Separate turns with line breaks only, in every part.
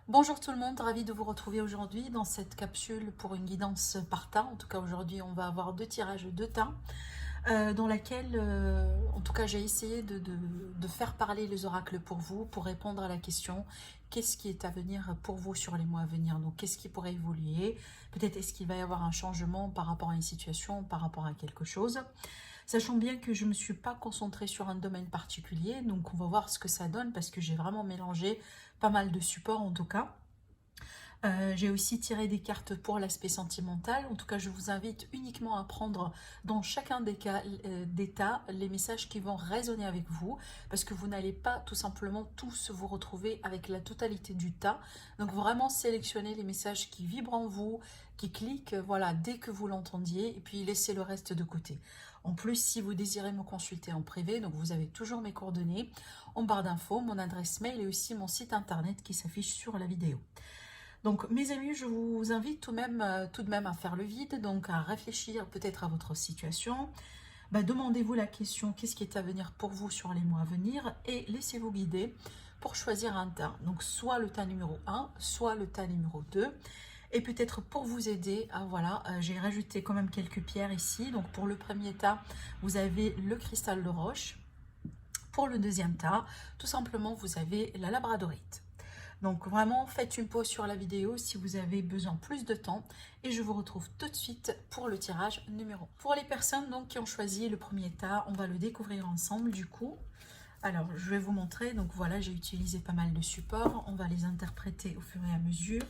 Bonjour tout le monde, ravi de vous retrouver aujourd'hui dans cette capsule pour une guidance par tas. En tout cas aujourd'hui on va avoir deux tirages de tas dans laquelle en tout cas j'ai essayé de faire parler les oracles pour vous, pour répondre à la question qu'est-ce qui est à venir pour vous sur les mois à venir. Donc qu'est-ce qui pourrait évoluer, peut-être est-ce qu'il va y avoir un changement par rapport à une situation, par rapport à quelque chose. Sachant bien que je ne me suis pas concentrée sur un domaine particulier, donc on va voir ce que ça donne parce que j'ai vraiment mélangé pas mal de supports en tout cas. J'ai aussi tiré des cartes pour l'aspect sentimental. En tout cas, je vous invite uniquement à prendre dans chacun des cas d'état les messages qui vont résonner avec vous, parce que vous n'allez pas tout simplement tous vous retrouver avec la totalité du tas. Donc vraiment sélectionnez les messages qui vibrent en vous, qui cliquent, voilà, dès que vous l'entendiez, et puis laissez le reste de côté. En plus, si vous désirez me consulter en privé, donc vous avez toujours mes coordonnées en barre d'infos, mon adresse mail et aussi mon site internet qui s'affiche sur la vidéo. Donc mes amis, je vous invite tout de même à faire le vide, donc à réfléchir peut-être à votre situation. Demandez-vous la question, qu'est-ce qui est à venir pour vous sur les mois à venir, et laissez-vous guider pour choisir un tas. Donc soit le tas numéro 1, soit le tas numéro 2. Et peut-être pour vous aider, j'ai rajouté quand même quelques pierres ici. Donc pour le premier tas, vous avez le cristal de roche. Pour le deuxième tas, tout simplement, vous avez la labradorite. Donc vraiment, faites une pause sur la vidéo si vous avez besoin plus de temps et je vous retrouve tout de suite pour le tirage numéro 1. Pour les personnes donc qui ont choisi le premier tas, on va le découvrir ensemble du coup. Alors, je vais vous montrer. Donc voilà, j'ai utilisé pas mal de supports. On va les interpréter au fur et à mesure.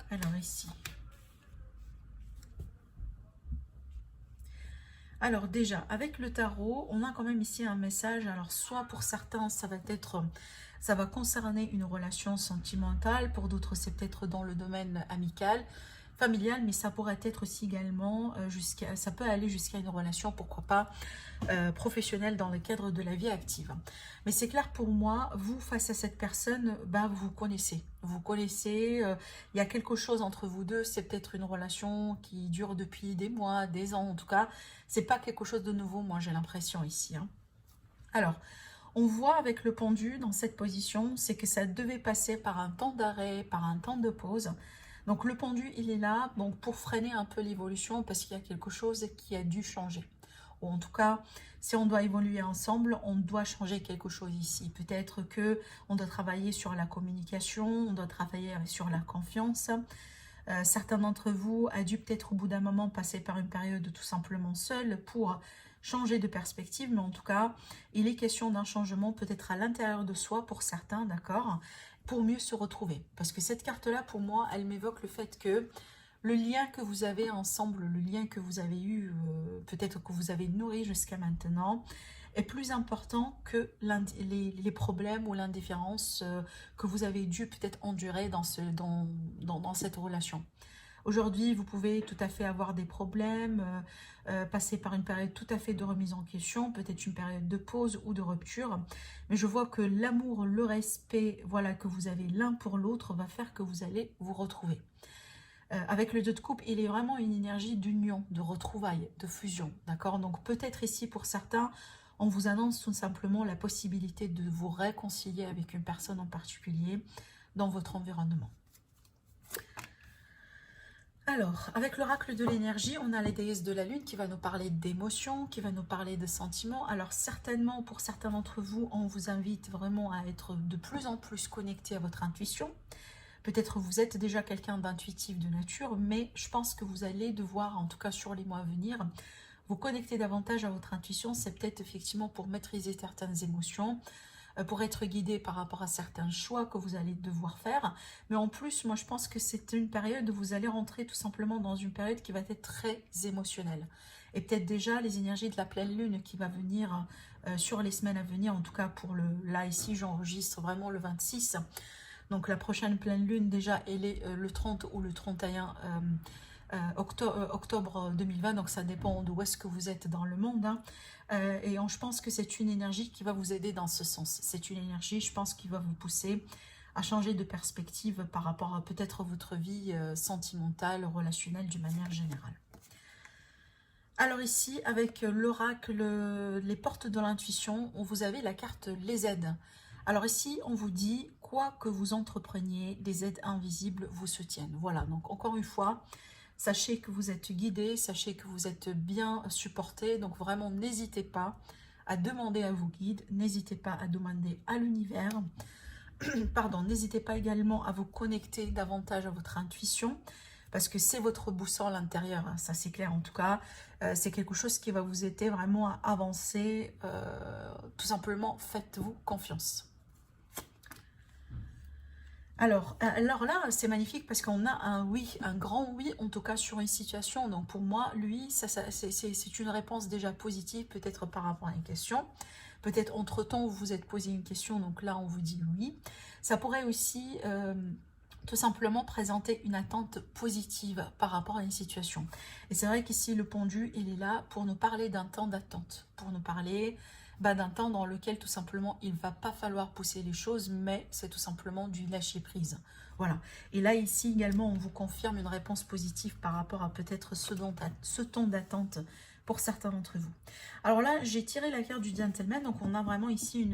Alors ici. Alors déjà, avec le tarot, on a quand même ici un message. Alors soit pour certains, ça va concerner une relation sentimentale. Pour d'autres, c'est peut-être dans le domaine amical, familial, mais ça pourrait être aussi également ça peut aller jusqu'à une relation, pourquoi pas, professionnelle dans le cadre de la vie active. Mais c'est clair pour moi, vous face à cette personne, vous connaissez. Vous connaissez, il y a quelque chose entre vous deux, c'est peut-être une relation qui dure depuis des mois, des ans en tout cas. C'est pas quelque chose de nouveau, moi j'ai l'impression ici. Alors, on voit avec le pendu dans cette position, c'est que ça devait passer par un temps d'arrêt, par un temps de pause. Donc le pendu, il est là donc pour freiner un peu l'évolution parce qu'il y a quelque chose qui a dû changer. Ou en tout cas, si on doit évoluer ensemble, on doit changer quelque chose ici. Peut-être que on doit travailler sur la communication, on doit travailler sur la confiance. Certains d'entre vous a dû peut-être au bout d'un moment passer par une période tout simplement seule pour changer de perspective, mais en tout cas, il est question d'un changement peut-être à l'intérieur de soi pour certains, d'accord, pour mieux se retrouver. Parce que cette carte-là, pour moi, elle m'évoque le fait que le lien que vous avez ensemble, le lien que vous avez eu, peut-être que vous avez nourri jusqu'à maintenant, est plus important que les problèmes ou l'indifférence que vous avez dû peut-être endurer dans cette relation. Aujourd'hui, vous pouvez tout à fait avoir des problèmes, passer par une période tout à fait de remise en question, peut-être une période de pause ou de rupture. Mais je vois que l'amour, le respect, voilà, que vous avez l'un pour l'autre va faire que vous allez vous retrouver. Avec le 2 de coupe, il est vraiment une énergie d'union, de retrouvailles, de fusion, d'accord? Donc peut-être ici pour certains, on vous annonce tout simplement la possibilité de vous réconcilier avec une personne en particulier dans votre environnement. Alors, avec l'oracle de l'énergie, on a la déesse de la lune qui va nous parler d'émotions, qui va nous parler de sentiments. Alors certainement, pour certains d'entre vous, on vous invite vraiment à être de plus en plus connecté à votre intuition. Peut-être vous êtes déjà quelqu'un d'intuitif de nature, mais je pense que vous allez devoir, en tout cas sur les mois à venir, vous connecter davantage à votre intuition. C'est peut-être effectivement pour maîtriser certaines émotions, pour être guidé par rapport à certains choix que vous allez devoir faire. Mais en plus, moi je pense que c'est une période où vous allez rentrer tout simplement dans une période qui va être très émotionnelle. Et peut-être déjà les énergies de la pleine lune qui va venir sur les semaines à venir, en tout cas pour là ici j'enregistre vraiment le 26. Donc la prochaine pleine lune déjà elle est le 30 ou le 31 octobre 2020, donc ça dépend d'où est-ce que vous êtes dans le monde. Je pense que c'est une énergie qui va vous aider dans ce sens. C'est une énergie, je pense, qui va vous pousser à changer de perspective par rapport à peut-être votre vie sentimentale, relationnelle d'une manière générale. Alors ici, avec l'oracle, les portes de l'intuition, vous avez la carte les aides. Alors ici, on vous dit, quoi que vous entrepreniez, des aides invisibles vous soutiennent. Voilà, donc encore une fois, sachez que vous êtes guidé, sachez que vous êtes bien supporté. Donc vraiment, n'hésitez pas à demander à vos guides, n'hésitez pas à demander à l'univers. Pardon, n'hésitez pas également à vous connecter davantage à votre intuition, parce que c'est votre boussole intérieure, hein, ça c'est clair en tout cas. C'est quelque chose qui va vous aider vraiment à avancer. Tout simplement, faites-vous confiance. Alors là, c'est magnifique parce qu'on a un oui, un grand oui, en tout cas sur une situation. Donc pour moi, lui, c'est une réponse déjà positive, peut-être par rapport à une question. Peut-être entre-temps, vous vous êtes posé une question, donc là, on vous dit oui. Ça pourrait aussi tout simplement présenter une attente positive par rapport à une situation. Et c'est vrai qu'ici, le pendu, il est là pour nous parler d'un temps d'attente, pour nous parler d'un temps dans lequel tout simplement il ne va pas falloir pousser les choses, mais c'est tout simplement du lâcher prise. Voilà. Et là ici également on vous confirme une réponse positive par rapport à peut-être ce temps d'attente pour certains d'entre vous. Alors là j'ai tiré la carte du gentleman, donc on a vraiment ici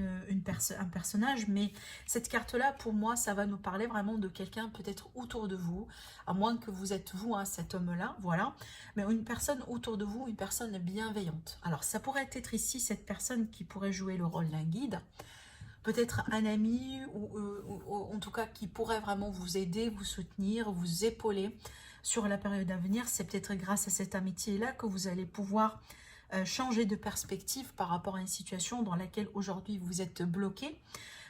un personnage, mais cette carte là pour moi ça va nous parler vraiment de quelqu'un peut-être autour de vous, à moins que vous êtes vous, hein, cet homme là, voilà, mais une personne autour de vous, une personne bienveillante. Alors ça pourrait être ici cette personne qui pourrait jouer le rôle d'un guide, peut-être un ami ou en tout cas qui pourrait vraiment vous aider, vous soutenir, vous épauler sur la période à venir. C'est peut-être grâce à cette amitié-là que vous allez pouvoir changer de perspective par rapport à une situation dans laquelle aujourd'hui vous êtes bloqué.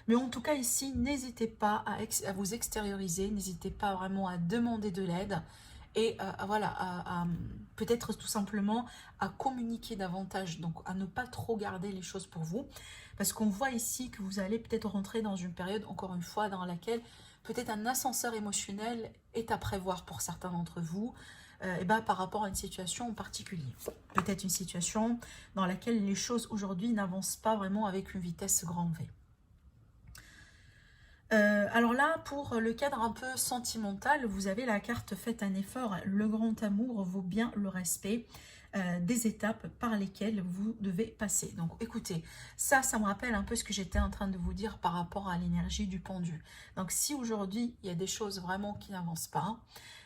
Mais en tout cas ici, n'hésitez pas à vous extérioriser, n'hésitez pas vraiment à demander de l'aide et voilà, peut-être tout simplement à communiquer davantage, donc à ne pas trop garder les choses pour vous, parce qu'on voit ici que vous allez peut-être rentrer dans une période, encore une fois, dans laquelle peut-être un ascenseur émotionnel est à prévoir pour certains d'entre vous, par rapport à une situation en particulier. Peut-être une situation dans laquelle les choses aujourd'hui n'avancent pas vraiment avec une vitesse grand V. Alors là, pour le cadre un peu sentimental, vous avez la carte Faites un effort. Le grand amour vaut bien le respect des étapes par lesquelles vous devez passer. Donc écoutez, ça me rappelle un peu ce que j'étais en train de vous dire par rapport à l'énergie du pendu. Donc si aujourd'hui, il y a des choses vraiment qui n'avancent pas,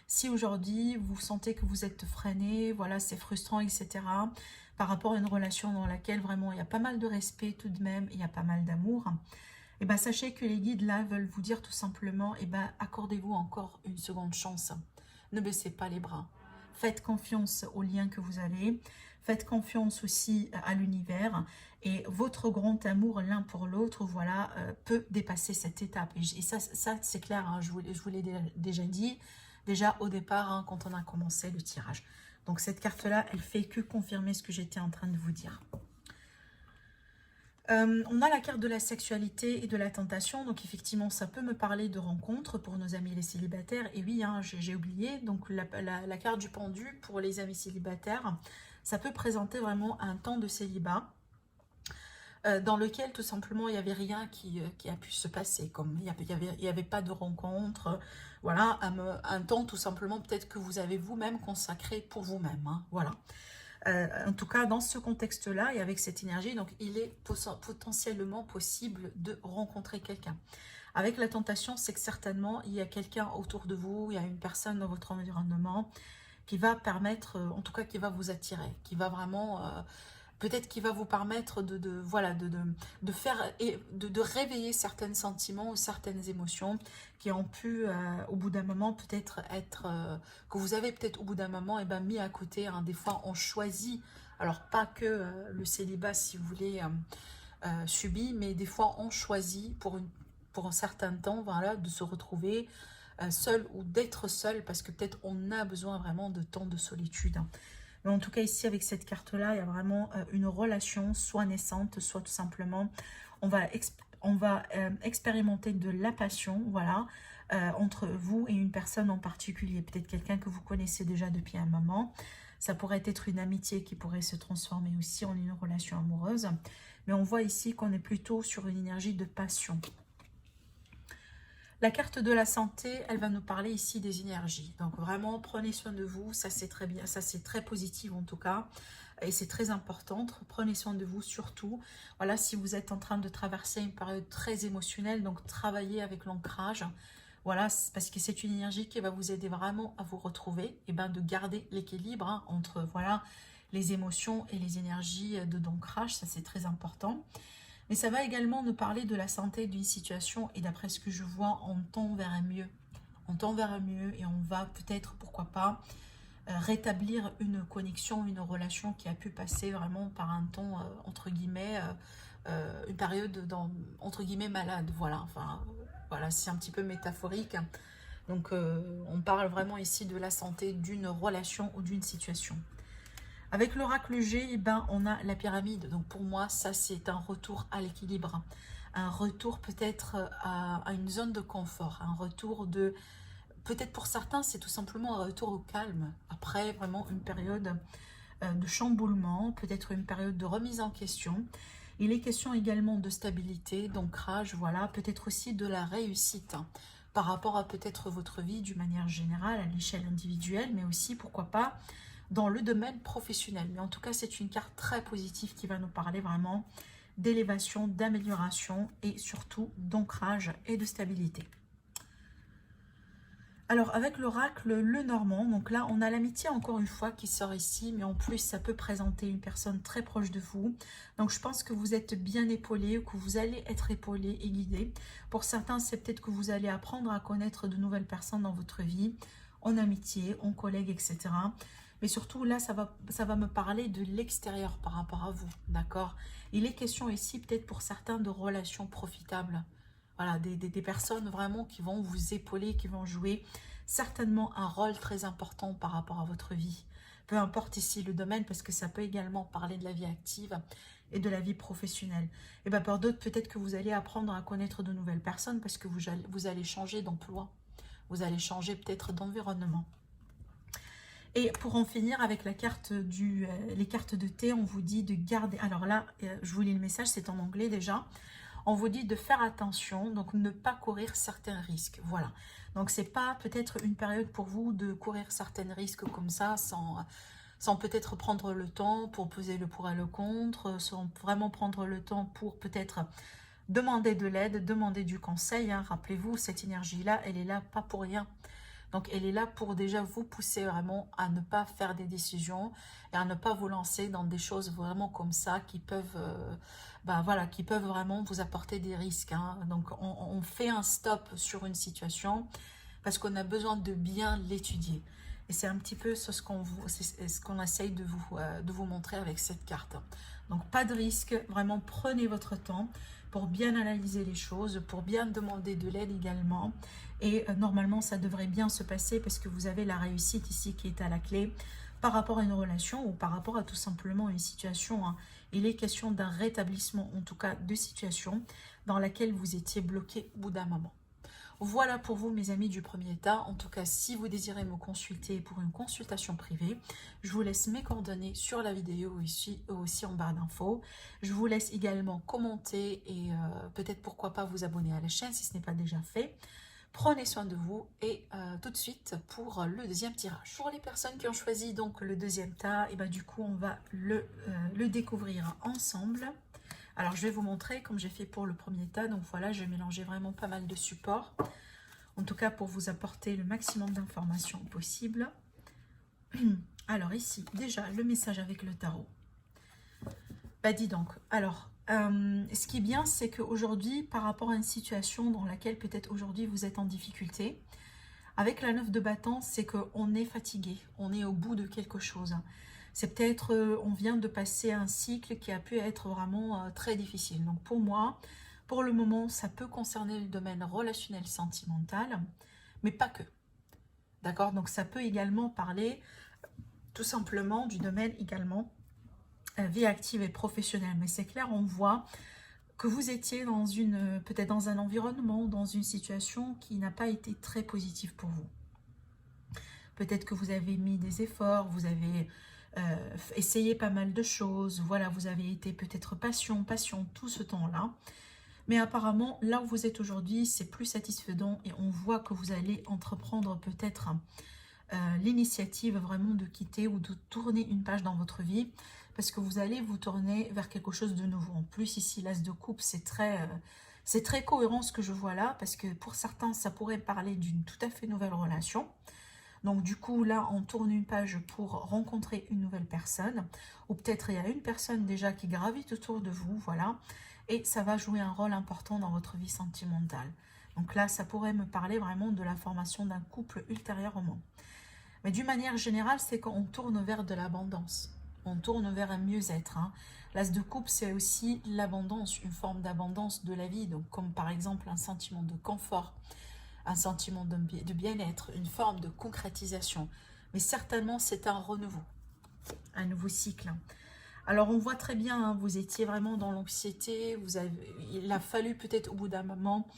si aujourd'hui, vous sentez que vous êtes freiné, voilà, c'est frustrant, etc., par rapport à une relation dans laquelle vraiment il y a pas mal de respect tout de même, il y a pas mal d'amour, et sachez que les guides là veulent vous dire tout simplement, accordez-vous encore une seconde chance. Ne baissez pas les bras. Faites confiance aux liens que vous avez. Faites confiance aussi à l'univers. Et votre grand amour l'un pour l'autre, voilà, peut dépasser cette étape. Et ça c'est clair, hein, je vous l'ai déjà dit, déjà au départ, hein, quand on a commencé le tirage. Donc cette carte-là, elle fait que confirmer ce que j'étais en train de vous dire. On a la carte de la sexualité et de la tentation, donc effectivement ça peut me parler de rencontres pour nos amis les célibataires, et oui, hein, j'ai oublié, donc la carte du pendu pour les amis célibataires, ça peut présenter vraiment un temps de célibat, dans lequel tout simplement il n'y avait rien qui a pu se passer, comme il y avait pas de rencontre, voilà, un temps tout simplement peut-être que vous avez vous-même consacré pour vous-même, hein, voilà. En tout cas, dans ce contexte-là et avec cette énergie, donc il est potentiellement possible de rencontrer quelqu'un. Avec la tentation, c'est que certainement, il y a quelqu'un autour de vous, il y a une personne dans votre environnement qui va permettre, en tout cas, qui va vous attirer, qui va vraiment, peut-être qui va vous permettre voilà, de faire et de réveiller certains sentiments ou certaines émotions qui ont pu au bout d'un moment peut-être être que vous avez peut-être au bout d'un moment mis à côté, hein. Des fois on choisit, alors pas que le célibat si vous voulez subi, mais des fois on choisit pour un certain temps, voilà, de se retrouver seul ou d'être seul parce que peut-être on a besoin vraiment de temps de solitude, hein. Mais en tout cas, ici, avec cette carte-là, il y a vraiment une relation, soit naissante, soit tout simplement, on va expérimenter de la passion, voilà, entre vous et une personne en particulier. Peut-être quelqu'un que vous connaissez déjà depuis un moment. Ça pourrait être une amitié qui pourrait se transformer aussi en une relation amoureuse. Mais on voit ici qu'on est plutôt sur une énergie de passion. La carte de la santé, elle va nous parler ici des énergies. Donc vraiment, prenez soin de vous. Ça, c'est très bien. Ça, c'est très positif en tout cas. et c'est très important. Prenez soin de vous surtout. Voilà, si vous êtes en train de traverser une période très émotionnelle, donc travaillez avec l'ancrage. Voilà, parce que c'est une énergie qui va vous aider vraiment à vous retrouver et ben de garder l'équilibre hein, entre voilà les émotions et les énergies de d'ancrage, ça c'est très important. Mais ça va également nous parler de la santé d'une situation et d'après ce que je vois, on tend vers un mieux. On tend vers un mieux et on va peut-être, pourquoi pas, rétablir une connexion, une relation qui a pu passer vraiment par un temps, entre guillemets, une période entre guillemets malade. Voilà, enfin, voilà, c'est un petit peu métaphorique. Donc, on parle vraiment ici de la santé d'une relation ou d'une situation. Avec l'oracle G, eh ben, on a la pyramide. Donc pour moi, ça c'est un retour à l'équilibre. Un retour peut-être à une zone de confort. Un retour de... Peut-être pour certains, c'est tout simplement un retour au calme. Après vraiment une période de chamboulement, peut-être une période de remise en question. Il est question également de stabilité, d'ancrage, voilà. Peut-être aussi de la réussite hein, par rapport à peut-être votre vie d'une manière générale, à l'échelle individuelle, mais aussi, pourquoi pas, dans le domaine professionnel. Mais en tout cas, c'est une carte très positive qui va nous parler vraiment d'élévation, d'amélioration et surtout d'ancrage et de stabilité. Alors, avec l'oracle Le Normand, donc là, on a l'amitié encore une fois qui sort ici, mais en plus, ça peut présenter une personne très proche de vous. Donc, je pense que vous êtes bien épaulé, que vous allez être épaulé et guidé. Pour certains, c'est peut-être que vous allez apprendre à connaître de nouvelles personnes dans votre vie, en amitié, en collègue, etc. Mais surtout, là, ça va me parler de l'extérieur par rapport à vous, d'accord? Il est question ici, peut-être pour certains, de relations profitables. Voilà, des personnes vraiment qui vont vous épauler, qui vont jouer certainement un rôle très important par rapport à votre vie. Peu importe ici le domaine, parce que ça peut également parler de la vie active et de la vie professionnelle. Et bien pour d'autres, peut-être que vous allez apprendre à connaître de nouvelles personnes parce que vous allez changer d'emploi. Vous allez changer peut-être d'environnement. Et pour en finir avec la carte les cartes de thé, on vous dit de garder... Alors là, je vous lis le message, c'est en anglais déjà. On vous dit de faire attention, donc ne pas courir certains risques. Voilà. Donc c'est pas peut-être une période pour vous de courir certains risques comme ça, sans peut-être prendre le temps pour peser le pour et le contre, sans vraiment prendre le temps pour peut-être demander de l'aide, demander du conseil. Hein. Rappelez-vous, cette énergie-là, elle est là pas pour rien. Donc, elle est là pour déjà vous pousser vraiment à ne pas faire des décisions et à ne pas vous lancer dans des choses vraiment comme ça qui peuvent, voilà, qui peuvent vraiment vous apporter des risques. Hein. Donc, on fait un stop sur une situation parce qu'on a besoin de bien l'étudier. Et c'est un petit peu ce qu'on essaye de vous montrer avec cette carte. Donc, pas de risque. Vraiment, prenez votre temps pour bien analyser les choses, pour bien demander de l'aide également. Et normalement, ça devrait bien se passer parce que vous avez la réussite ici qui est à la clé par rapport à une relation ou par rapport à tout simplement une situation. Hein. Il est question d'un rétablissement, en tout cas de situation dans laquelle vous étiez bloqué au bout d'un moment. Voilà pour vous mes amis du premier état. En tout cas, si vous désirez me consulter pour une consultation privée, je vous laisse mes coordonnées sur la vidéo ici aussi en barre d'infos. Je vous laisse également commenter et peut-être pourquoi pas vous abonner à la chaîne si ce n'est pas déjà fait. Prenez soin de vous et tout de suite pour le deuxième tirage. Pour les personnes qui ont choisi donc le deuxième tas, et ben du coup on va le découvrir ensemble. Alors je vais vous montrer comme j'ai fait pour le premier tas. Donc voilà, j'ai mélangé vraiment pas mal de supports. En tout cas pour vous apporter le maximum d'informations possible. Alors ici, déjà le message avec le tarot. Bah dis donc, alors... ce qui est bien, c'est qu'aujourd'hui, par rapport à une situation dans laquelle peut-être aujourd'hui vous êtes en difficulté, avec la 9 de bâton, c'est qu'on est fatigué, on est au bout de quelque chose. C'est peut-être, on vient de passer un cycle qui a pu être vraiment très difficile. Donc pour moi, pour le moment, ça peut concerner le domaine relationnel sentimental, mais pas que. D'accord? Donc ça peut également parler tout simplement du domaine également vie active et professionnelle. Mais c'est clair, on voit que vous étiez dans peut-être dans un environnement, dans une situation qui n'a pas été très positive pour vous. Peut-être que vous avez mis des efforts, vous avez essayé pas mal de choses, voilà, vous avez été peut-être patient tout ce temps-là. Mais apparemment, là où vous êtes aujourd'hui, c'est plus satisfaisant et on voit que vous allez entreprendre peut-être l'initiative vraiment de quitter ou de tourner une page dans votre vie. parce que vous allez vous tourner vers quelque chose de nouveau. En plus, ici, l'As de coupe, c'est très cohérent ce que je vois là, parce que pour certains, ça pourrait parler d'une tout à fait nouvelle relation. Donc du coup, là, on tourne une page pour rencontrer une nouvelle personne, ou peut-être il y a une personne déjà qui gravite autour de vous, voilà, et ça va jouer un rôle important dans votre vie sentimentale. Donc là, ça pourrait me parler vraiment de la formation d'un couple ultérieurement. Mais d'une manière générale, c'est qu'on tourne vers de l'abondance. On tourne vers un mieux-être. Hein. L'As de coupe, c'est aussi l'abondance, une forme d'abondance de la vie. Donc, comme par exemple un sentiment de confort, un sentiment de bien-être, une forme de concrétisation. Mais certainement, c'est un renouveau, un nouveau cycle. Alors, on voit très bien, hein, vous étiez vraiment dans l'anxiété. Il a fallu peut-être au bout d'un moment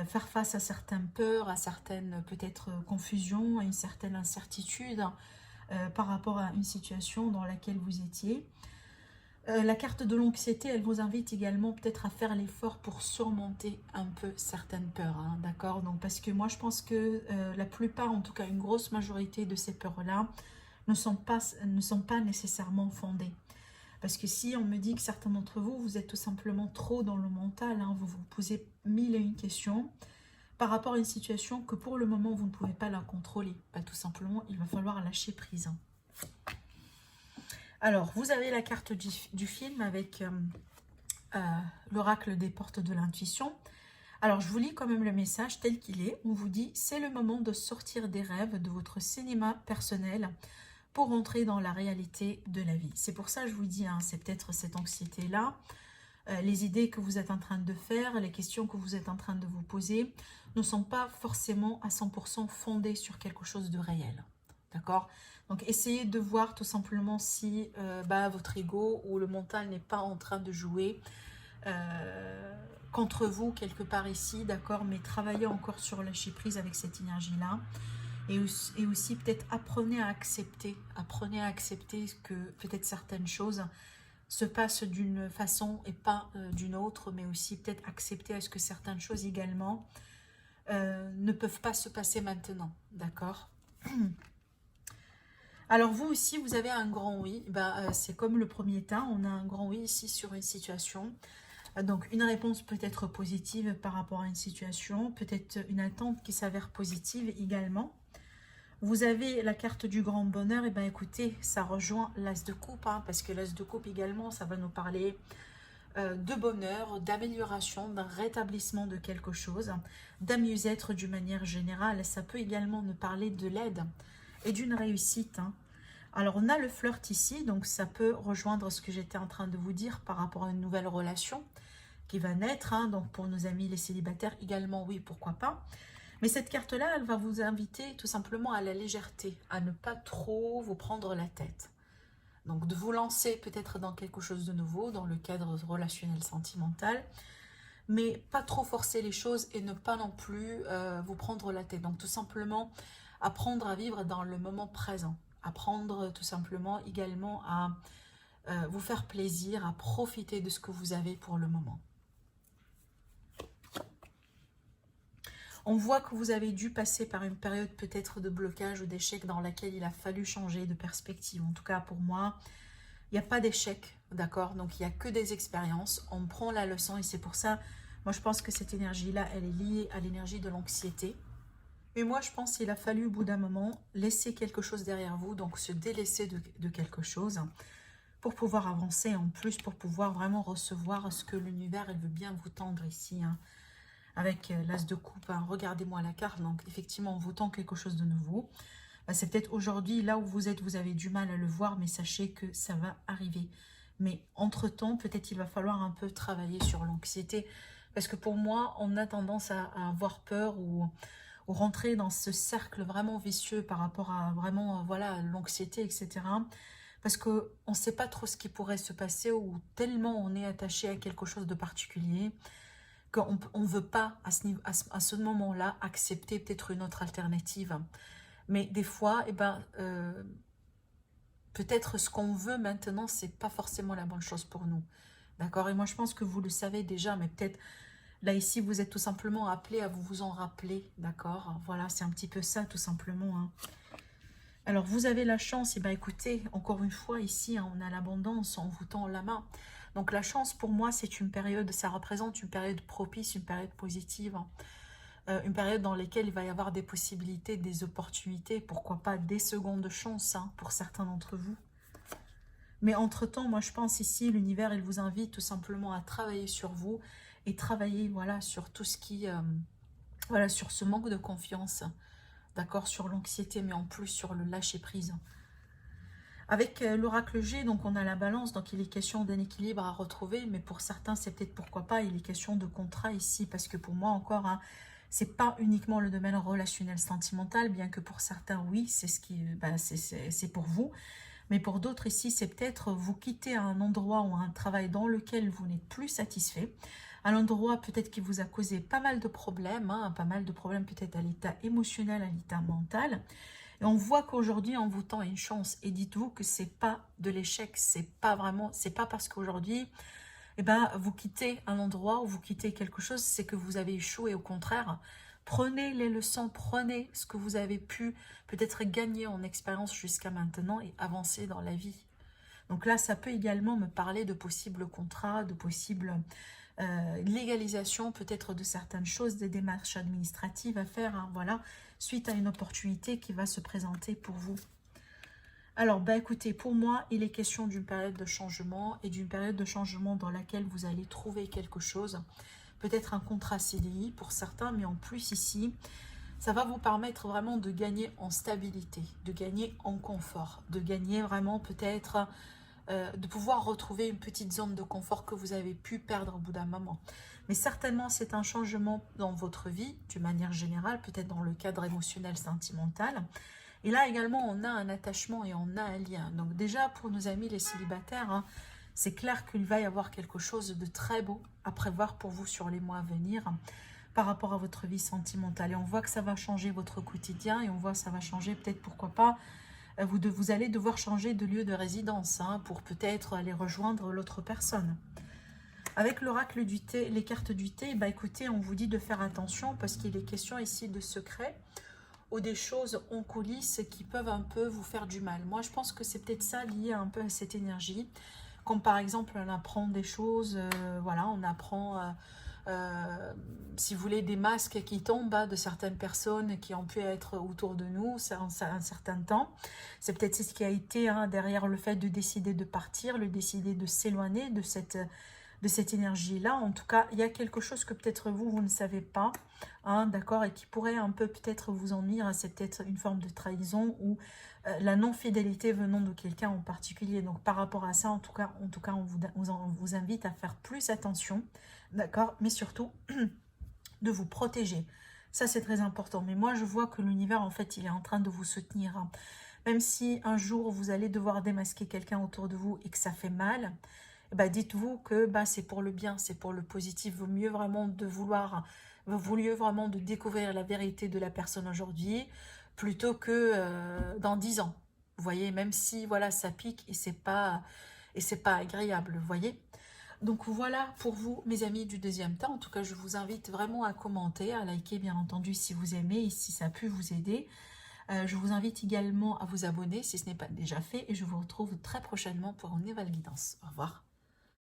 faire face à certaines peurs, à certaines peut-être confusions, à une certaine incertitude par rapport à une situation dans laquelle vous étiez. La carte de l'anxiété, elle vous invite également peut-être à faire l'effort pour surmonter un peu certaines peurs, hein, d'accord? Donc parce que moi je pense que la plupart, en tout cas une grosse majorité de ces peurs-là, ne sont pas nécessairement fondées. Parce que si on me dit que certains d'entre vous, vous êtes tout simplement trop dans le mental, hein, vous vous posez mille et une questions par rapport à une situation que pour le moment vous ne pouvez pas la contrôler. Bah, tout simplement, il va falloir lâcher prise. Alors, vous avez la carte du film avec l'oracle des portes de l'intuition. Alors, je vous lis quand même le message tel qu'il est. On vous dit, c'est le moment de sortir des rêves de votre cinéma personnel pour entrer dans la réalité de la vie. C'est pour ça que je vous dis, hein, c'est peut-être cette anxiété-là, les idées que vous êtes en train de faire, les questions que vous êtes en train de vous poser ne sont pas forcément à 100% fondées sur quelque chose de réel. D'accord? Donc, essayez de voir tout simplement si votre ego ou le mental n'est pas en train de jouer contre vous quelque part ici, d'accord? Mais travaillez encore sur lâcher prise avec cette énergie-là. Et aussi peut-être apprenez à accepter que peut-être certaines choses se passent d'une façon et pas d'une autre, mais aussi peut-être accepter à ce que certaines choses également ne peuvent pas se passer maintenant, d'accord? Alors vous aussi, vous avez un grand oui. C'est comme le premier temps, on a un grand oui ici sur une situation. Donc une réponse peut être positive par rapport à une situation, peut-être une attente qui s'avère positive également. Vous avez la carte du grand bonheur, et bien écoutez, ça rejoint l'As de coupe, hein, parce que l'As de coupe également, ça va nous parler de bonheur, d'amélioration, d'un rétablissement de quelque chose, d'un mieux-être d'une manière générale. Ça peut également nous parler de l'aide et d'une réussite. Hein. Alors on a le flirt ici, donc ça peut rejoindre ce que j'étais en train de vous dire par rapport à une nouvelle relation qui va naître. Hein, donc pour nos amis les célibataires également, oui, pourquoi pas. Mais cette carte-là, elle va vous inviter tout simplement à la légèreté, à ne pas trop vous prendre la tête. Donc de vous lancer peut-être dans quelque chose de nouveau, dans le cadre relationnel sentimental, mais pas trop forcer les choses et ne pas non plus vous prendre la tête. Donc tout simplement apprendre à vivre dans le moment présent, apprendre tout simplement également à vous faire plaisir, à profiter de ce que vous avez pour le moment. On voit que vous avez dû passer par une période peut-être de blocage ou d'échec dans laquelle il a fallu changer de perspective. En tout cas, pour moi, il n'y a pas d'échec, d'accord? Donc, il n'y a que des expériences. On prend la leçon et c'est pour ça, moi, je pense que cette énergie-là, elle est liée à l'énergie de l'anxiété. Et moi, je pense qu'il a fallu, au bout d'un moment, laisser quelque chose derrière vous, donc se délaisser de quelque chose pour pouvoir avancer en plus, pour pouvoir vraiment recevoir ce que l'univers, elle veut bien vous tendre ici, hein. Avec l'As de coupe, hein. Regardez-moi la carte, donc effectivement on vous tend quelque chose de nouveau. C'est peut-être aujourd'hui, là où vous êtes, vous avez du mal à le voir, mais sachez que ça va arriver. Mais entre-temps, peut-être il va falloir un peu travailler sur l'anxiété, parce que pour moi, on a tendance à avoir peur ou rentrer dans ce cercle vraiment vicieux par rapport à vraiment voilà l'anxiété, etc. Parce qu'on ne sait pas trop ce qui pourrait se passer ou tellement on est attaché à quelque chose de particulier qu'on ne veut pas à ce moment-là accepter peut-être une autre alternative. Mais des fois, peut-être ce qu'on veut maintenant, c'est pas forcément la bonne chose pour nous. D'accord? Et moi, je pense que vous le savez déjà, mais peut-être là, ici, vous êtes tout simplement appelé à vous en rappeler. D'accord? Voilà, c'est un petit peu ça, tout simplement. Hein. Alors, vous avez la chance, et bien écoutez, encore une fois, ici, hein, on a l'abondance, on vous tend la main. Donc, la chance, pour moi, c'est une période, ça représente une période propice, une période positive, hein. Une période dans laquelle il va y avoir des possibilités, des opportunités, pourquoi pas des secondes chances, hein, pour certains d'entre vous. Mais entre-temps, moi, je pense ici, l'univers, il vous invite tout simplement à travailler sur vous et travailler, voilà, sur tout ce qui, voilà, sur ce manque de confiance, d'accord, sur l'anxiété, mais en plus sur le lâcher-prise. Avec l'oracle G, donc on a la balance, donc il est question d'un équilibre à retrouver, mais pour certains, c'est peut-être pourquoi pas, il est question de contrat ici, parce que pour moi encore, hein, c'est pas uniquement le domaine relationnel sentimental, bien que pour certains, oui, c'est ce qui, ben, c'est pour vous, mais pour d'autres ici, c'est peut-être vous quitter un endroit ou un travail dans lequel vous n'êtes plus satisfait, un endroit peut-être qui vous a causé pas mal de problèmes, hein, pas mal de problèmes peut-être à l'état émotionnel, à l'état mental. Et on voit qu'aujourd'hui, on vous tend une chance. Et dites-vous que c'est pas de l'échec, c'est pas vraiment, c'est pas parce qu'aujourd'hui, eh ben, vous quittez un endroit ou vous quittez quelque chose, c'est que vous avez échoué. Au contraire, prenez les leçons, prenez ce que vous avez pu peut-être gagner en expérience jusqu'à maintenant et avancez dans la vie. Donc là, ça peut également me parler de possibles contrats, de possibles légalisation peut-être de certaines choses, des démarches administratives à faire, hein, voilà, suite à une opportunité qui va se présenter pour vous. Alors, bah écoutez, pour moi, il est question d'une période de changement et d'une période de changement dans laquelle vous allez trouver quelque chose, peut-être un contrat CDI pour certains, mais en plus ici, ça va vous permettre vraiment de gagner en stabilité, de gagner en confort, de gagner vraiment peut-être de pouvoir retrouver une petite zone de confort que vous avez pu perdre au bout d'un moment. Mais certainement, c'est un changement dans votre vie, d'une manière générale, peut-être dans le cadre émotionnel, sentimental. Et là également, on a un attachement et on a un lien. Donc déjà, pour nos amis les célibataires, hein, c'est clair qu'il va y avoir quelque chose de très beau à prévoir pour vous sur les mois à venir par rapport à votre vie sentimentale. Et on voit que ça va changer votre quotidien et on voit que ça va changer peut-être, pourquoi pas, vous allez devoir changer de lieu de résidence, hein, pour peut-être aller rejoindre l'autre personne. Avec l'oracle du thé, les cartes du thé, bah écoutez, on vous dit de faire attention parce qu'il est question ici de secrets ou des choses en coulisses qui peuvent un peu vous faire du mal. Moi, je pense que c'est peut-être ça lié un peu à cette énergie. Comme par exemple, on apprend des choses, voilà, on apprend... si vous voulez, des masques qui tombent, hein, de certaines personnes qui ont pu être autour de nous un certain temps. C'est peut-être ce qui a été, hein, derrière le fait de décider de partir, le décider de s'éloigner de cette énergie-là. En tout cas, il y a quelque chose que peut-être vous ne savez pas, hein, d'accord, et qui pourrait un peu peut-être vous ennuyer. C'est peut-être une forme de trahison ou la non-fidélité venant de quelqu'un en particulier. Donc par rapport à ça, en tout cas on vous invite à faire plus attention, d'accord, mais surtout de vous protéger. Ça, c'est très important. Mais moi, je vois que l'univers, en fait, il est en train de vous soutenir, hein. Même si un jour, vous allez devoir démasquer quelqu'un autour de vous et que ça fait mal, bah, dites-vous que bah, c'est pour le bien, c'est pour le positif. Vaut mieux vraiment de découvrir la vérité de la personne aujourd'hui plutôt que dans 10 ans. Vous voyez, même si voilà, ça pique et c'est pas agréable, vous voyez. Donc voilà pour vous, mes amis du deuxième temps. En tout cas, je vous invite vraiment à commenter, à liker, bien entendu, si vous aimez et si ça a pu vous aider. Je vous invite également à vous abonner si ce n'est pas déjà fait et je vous retrouve très prochainement pour une nouvelle guidance. Au revoir.